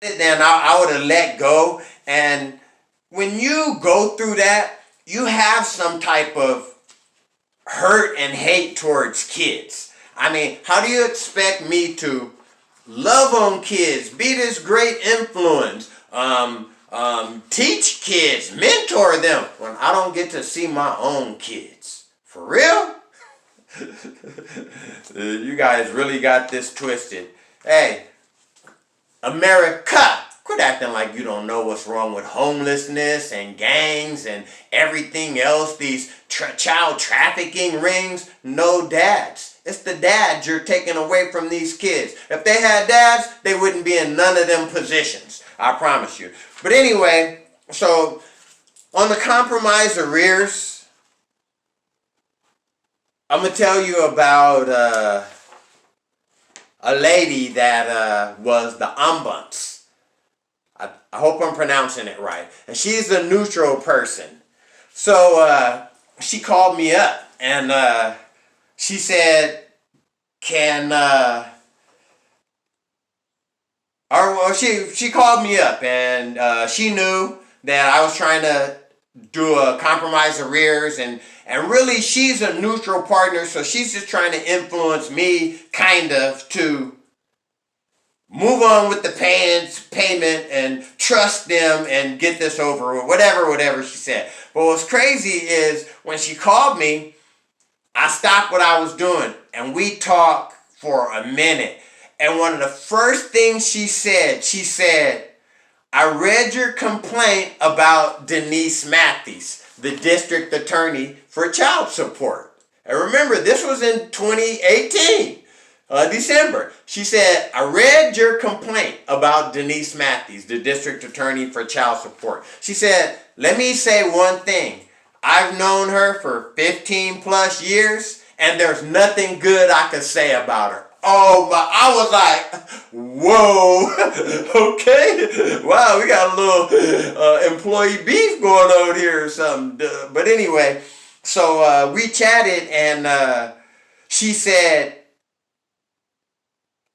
then I would have let go. And when you go through that, you have some type of hurt and hate towards kids. I mean, how do you expect me to love on kids, be this great influence, teach kids, mentor them when I don't get to see my own kids? For real? You guys really got this twisted. Hey, America, quit acting like you don't know what's wrong with homelessness and gangs and everything else, these child trafficking rings. No dads. It's the dads you're taking away from these kids. If they had dads, they wouldn't be in none of them positions. I promise you. But anyway, so on the compromise arrears, I'm going to tell you about a lady that was the ombuds. I hope I'm pronouncing it right. And she's a neutral person. So she called me up and she said, she called me up and she knew that I was trying to do a compromise arrears and really she's a neutral partner, so she's just trying to influence me kind of to move on with the payment and trust them and get this over with, whatever she said. But what's crazy is when she called me, I stopped what I was doing and we talked for a minute. And one of the first things she said, I read your complaint about Denise Matthews, the district attorney for child support. And remember, this was in 2018, December. She said, I read your complaint about Denise Matthews, the district attorney for child support. She said, let me say one thing. I've known her for 15 plus years, and there's nothing good I could say about her. Oh my, I was like, whoa, okay. Wow, we got a little employee beef going on here or something. But anyway, so we chatted and she said,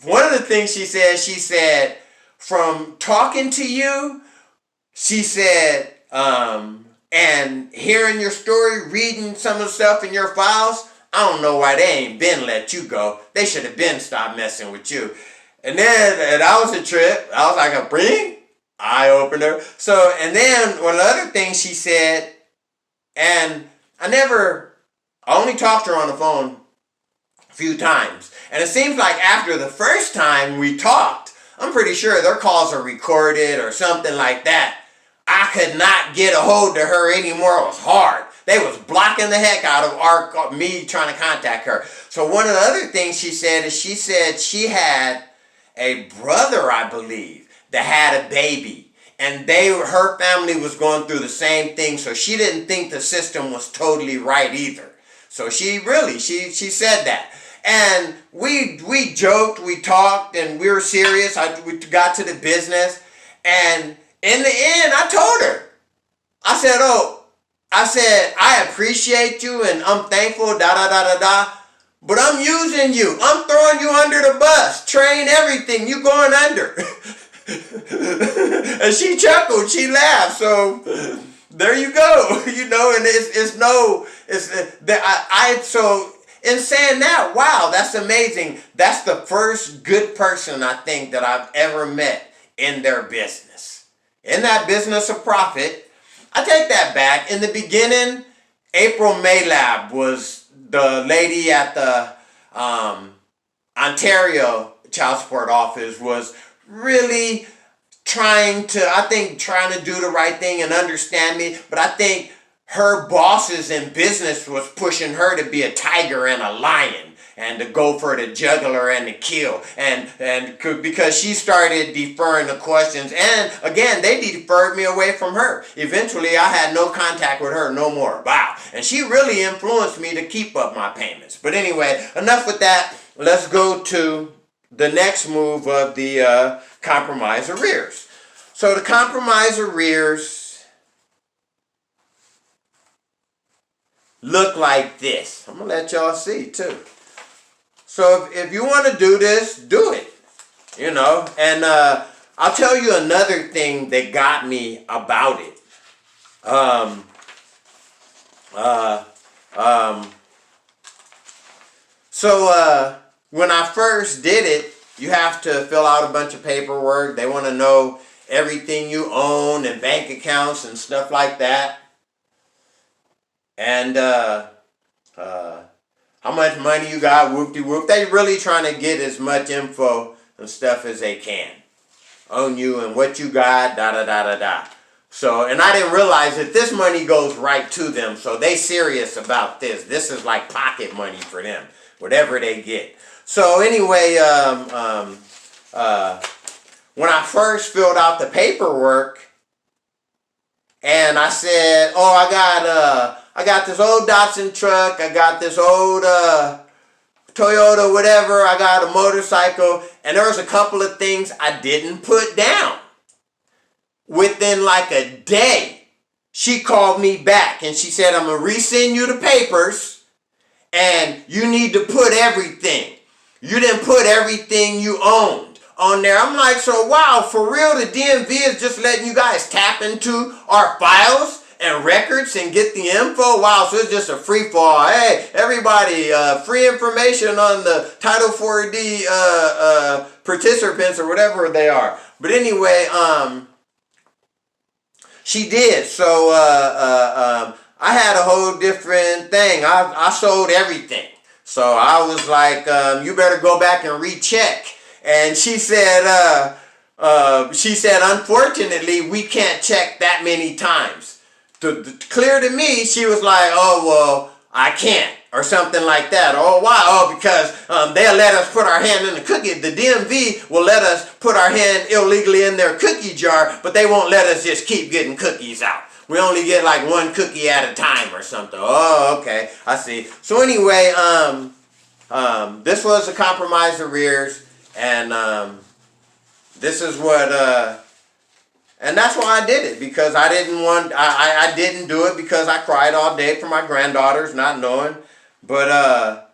one of the things she said, from talking to you, she said, and hearing your story, reading some of the stuff in your files, I don't know why they ain't been let you go. They should have been stopped messing with you. And then that was a trip. I was like a bring eye opener. So, and then one of the other things she said, and I only talked to her on the phone a few times. And it seems like after the first time we talked, I'm pretty sure their calls are recorded or something like that. I could not get a hold of her anymore. It was hard. They was blocking the heck out of me trying to contact her. So one of the other things she said she had a brother, I believe, that had a baby. And her family was going through the same thing, so she didn't think the system was totally right either. So she said that. And we joked, we talked, and we were serious. We got to the business. And in the end, I told her. I said, I appreciate you and I'm thankful, but I'm using you. I'm throwing you under the bus. Train everything. You going under. And she chuckled. She laughed. So there you go. And so in saying that, wow, that's amazing. That's the first good person I think that I've ever met in their business. In that business of profit. I take that back. In the beginning, April Maylab was the lady at the Ontario Child Support Office, was really trying to do the right thing and understand me, but I think her bosses in business was pushing her to be a tiger and a lion and to go for the jugular and the kill, and because she started deferring the questions, and again they deferred me away from her. Eventually I had no contact with her no more. Wow. And she really influenced me to keep up my payments. But anyway, enough with that. Let's go to the next move of the compromise arrears. So the compromise arrears look like this. I'm gonna let y'all see too. So if you want to do this, do it. And I'll tell you another thing that got me about it. Um, uh, um, so when I first did it, you have to fill out a bunch of paperwork. They want to know everything you own and bank accounts and stuff like that. And how much money you got, whoop-de-whoop. They really trying to get as much info and stuff as they can on you and what you got, da-da-da-da-da. So, and I didn't realize that this money goes right to them, so they serious about this. This is like pocket money for them, whatever they get. So anyway, when I first filled out the paperwork, and I said, oh, I got this old Datsun truck, I got this old Toyota, whatever, I got a motorcycle, and there was a couple of things I didn't put down. Within like a day, she called me back and she said, I'm going to resend you the papers and you need to put everything. You didn't put everything you owned on there. I'm like, so wow, for real, the DMV is just letting you guys tap into our files and records and get the info? Wow, so it's just a free fall. Hey, everybody, free information on the Title 4D participants or whatever they are. But anyway, she did. So I had a whole different thing. I sold everything. So I was like, you better go back and recheck. And she said, unfortunately, we can't check that many times. Clear to me, she was like, oh, well, I can't. Or something like that. Oh, why? Oh, because they'll let us put our hand in the cookie. The DMV will let us put our hand illegally in their cookie jar, but they won't let us just keep getting cookies out. We only get like one cookie at a time or something. Oh, okay. I see. So anyway, this was a compromise arrears, and this is what... and that's why I did it, because I didn't want... I didn't do it because I cried all day for my granddaughters, not knowing... But I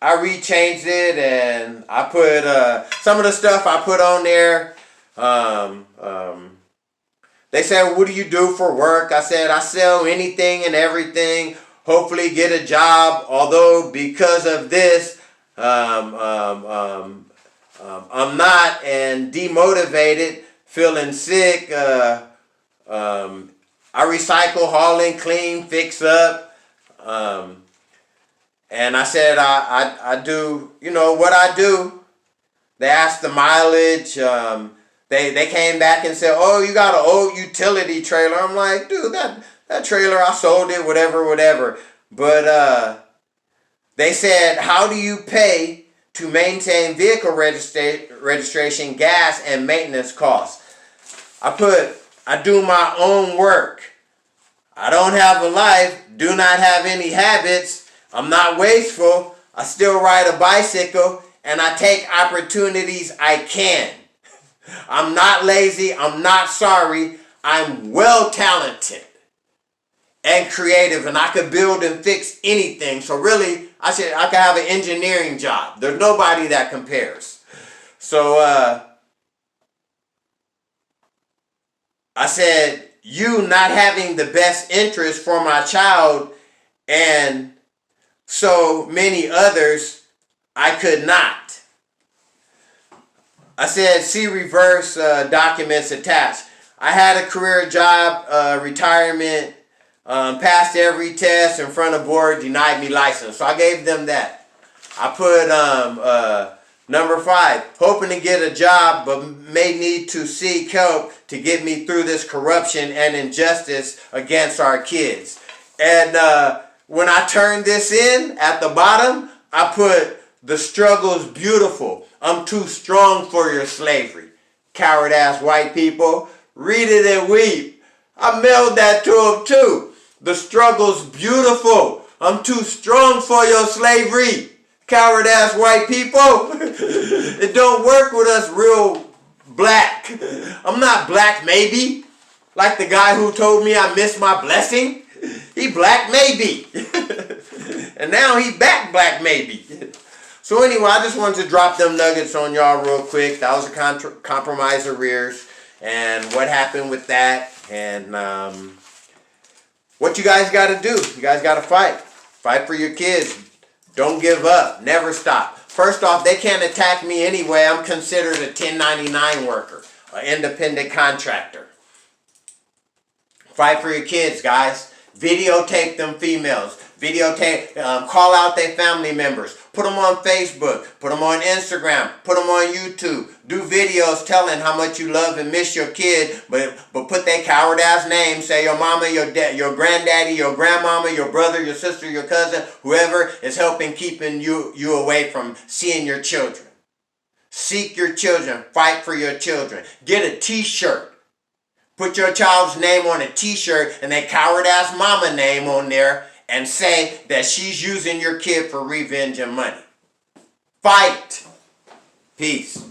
rechanged it, and I put some of the stuff I put on there. They said, what do you do for work? I said, I sell anything and everything, hopefully get a job. Although because of this, I'm not, and demotivated, feeling sick, I recycle, haul in, clean, fix up, and I said I do, you know, what I do. They asked the mileage. They came back and said, oh, you got an old utility trailer. I'm like, dude, that trailer, I sold it, whatever. But they said, how do you pay to maintain vehicle registration, gas, and maintenance costs? I do my own work. I don't have a life, do not have any habits. I'm not wasteful. I still ride a bicycle, and I take opportunities I can. I'm not lazy. I'm not sorry. I'm well talented and creative, and I could build and fix anything. So really, I could have an engineering job. There's nobody that compares. So I said, you not having the best interest for my child and so many others, I could not. I said, see reverse documents attached. I had a career job, retirement, passed every test in front of board, denied me license. So I gave them that. I put number 5, hoping to get a job, but may need to seek help to get me through this corruption and injustice against our kids. And when I turned this in, at the bottom, I put, the struggle's beautiful. I'm too strong for your slavery. Coward ass white people, read it and weep. I mailed that to them too. The struggle's beautiful. I'm too strong for your slavery. Coward ass white people. It don't work with us real black. I'm not black maybe. Like the guy who told me I missed my blessing. He black maybe. And now he back black maybe. So anyway, I just wanted to drop them nuggets on y'all real quick. That was a compromise arrears and what happened with that, and what you guys got to do. You guys got to fight. Fight for your kids. Don't give up. Never stop. First off, they can't attack me anyway. I'm considered a 1099 worker, an independent contractor. Fight for your kids, guys. Videotape them females. Videotape, call out their family members. Put them on Facebook. Put them on Instagram. Put them on YouTube. Do videos telling how much you love and miss your kid, but put their coward ass name. Say your mama, your dad, your granddaddy, your grandmama, your brother, your sister, your cousin, whoever is helping keeping you away from seeing your children. Seek your children. Fight for your children. Get a t-shirt. Put your child's name on a t-shirt and that coward ass mama name on there, and say that she's using your kid for revenge and money. Fight. Peace.